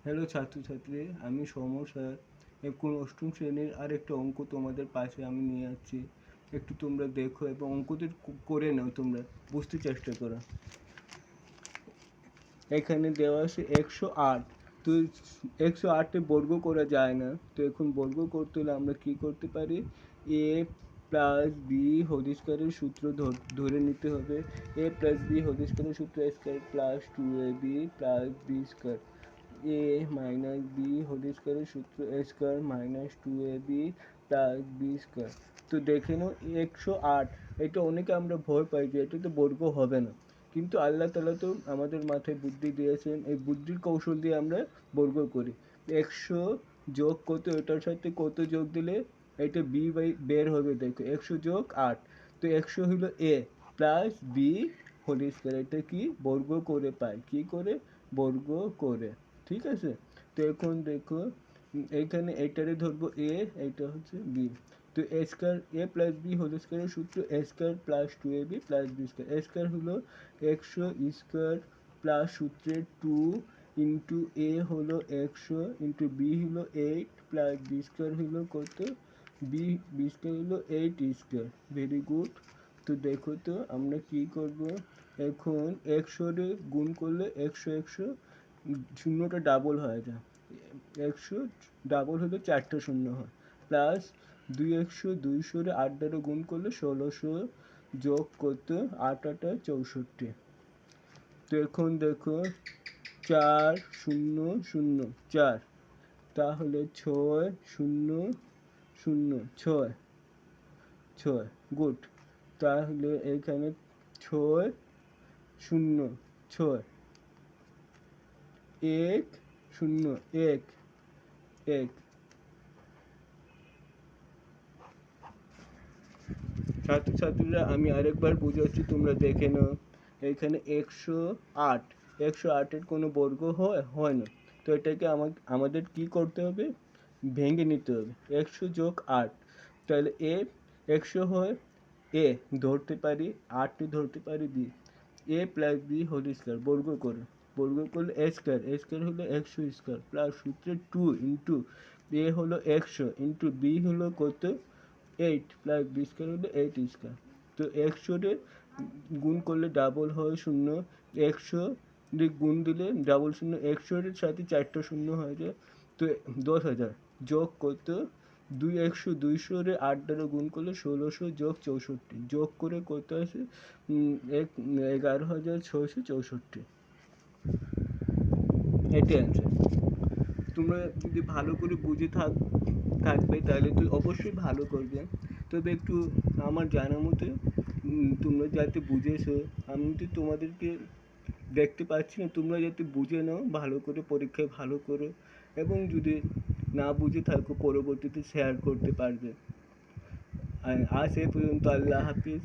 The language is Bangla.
হ্যালো ছাত্রছাত্রী, আমি সমর স্যার। এখন অষ্টম শ্রেণীর আরেকটা অঙ্ক তোমাদের পাশে আমি নিয়ে যাচ্ছি। একটু তোমরা দেখো এবং অঙ্কটি করে নাও, তোমরা বুঝতে চেষ্টা করো। এখানে দেওয়া আছে 108। তো 108-এ বর্গ করা যায় না, তো এখন বর্গ করতে হলে আমরা কি করতে পারি? এ প্লাস বি হোল স্কয়ারের সূত্র ধরে নিতে হবে। এ প্লাস বি হোল স্কয়ারের সূত্র square plus 2ab plus B square. A minus B whole স্কয়ারের সূত্র A square minus 2ab plus B square. তো দেখে নাও 108, এটা অনেকে আমরা ভয় পাই যে এটা তো বর্গ হবে না, কিন্তু আল্লাহ তাআলা তো আমাদের মাথায় বুদ্ধি দিয়েছেন, এই বুদ্ধির কৌশল দিয়ে আমরা বর্গ করি। 100 যোগ কত, এটার সাথে কত যোগ দিলে এটা বি বাই বের হবে। দেখো 100 যোগ 8, তো 100 হলো এ প্লাস বি হোল স্কয়ার। এটা কি বর্গ করে পাই, কি করে বর্গ করে, ঠিক আছে? তো এখন দেখো এইখানে এইটারে ধরবো এ, এইটা হচ্ছে বি। তো A square A plus B whole স্কয়ারের সূত্র A square plus 2ab plus B square. A square হলো 100 স্কয়ার প্লাস সূত্রের 2 ইন্টু এ হলো 100 ইন্টু বি হলো 8 প্লাস বি স্কয়ার হলো কত, বি স্কয়ার হলো 8 স্কয়ার। Very good. তো দেখো তো আমরা কি করব, এখন 100 গুণ করলে 100 শূন্যটা ডাবল হয়ে যায়, 100 ডাবল হলে 4টা শূন্য হয়, প্লাস 200 200 8 দ্বারা গুণ করলে 1600 যোগ করতে 8 8 64। তো এখন দেখো 4 0 0 4, তাহলে 6 0 0 6 6, গুড। তাহলে এখানে 6 0 6 1 0 1 1। ছাত্রছাত্রীরা আমি আরেকবার বুঝাচ্ছি, তোমরা দেখে নাও। এখানে 108, 108-এর কোনো বর্গ হয় না, তো এটাকে আমাদের কি করতে হবে, ভেঙে নিতে হবে। 100 যোগ 8, তাহলে এ 100 হয় এ ধরতে পারি, 8 ধরতে পারি বি। এ প্লাস বি হোল স্কয়ার বর্গ করলে এ স্কয়ার হলো 100 স্কয়ার প্লাস সূত্রে 2 ইন্টু এ হলো 100 ইন্টু বি হলো কত 8 প্লাস বি স্কয়ার হলো 8 স্কয়ার। তো 100 গুণ করলে ডাবল হয় শূন্য, 100 গুণ দিলে ডাবল শূন্য, 100-এর সাথে 4টা শূন্য হয়ে যায়, তো 10,000 যোগ কত 200 200-রে 8 দ্বারা গুণ করলে 1600 যোগ 64, যোগ করে কত আসে 11,664। এটাই অ্যান্সার। তোমরা যদি ভালো করে বুঝে থাকবে তাহলে তো অবশ্যই ভালো করবে। তবে একটু আমার জানা মতে তোমরা যাতে বুঝেছো, আমি তো তোমাদেরকে দেখতে পাচ্ছি না, তোমরা যাতে বুঝে নাও ভালো করে, পরীক্ষায় ভালো করো, এবং যদি না বুঝে থাকো পরবর্তীতে শেয়ার করতে পারবে। আর আজ এ পর্যন্ত, আল্লাহ হাফিজ।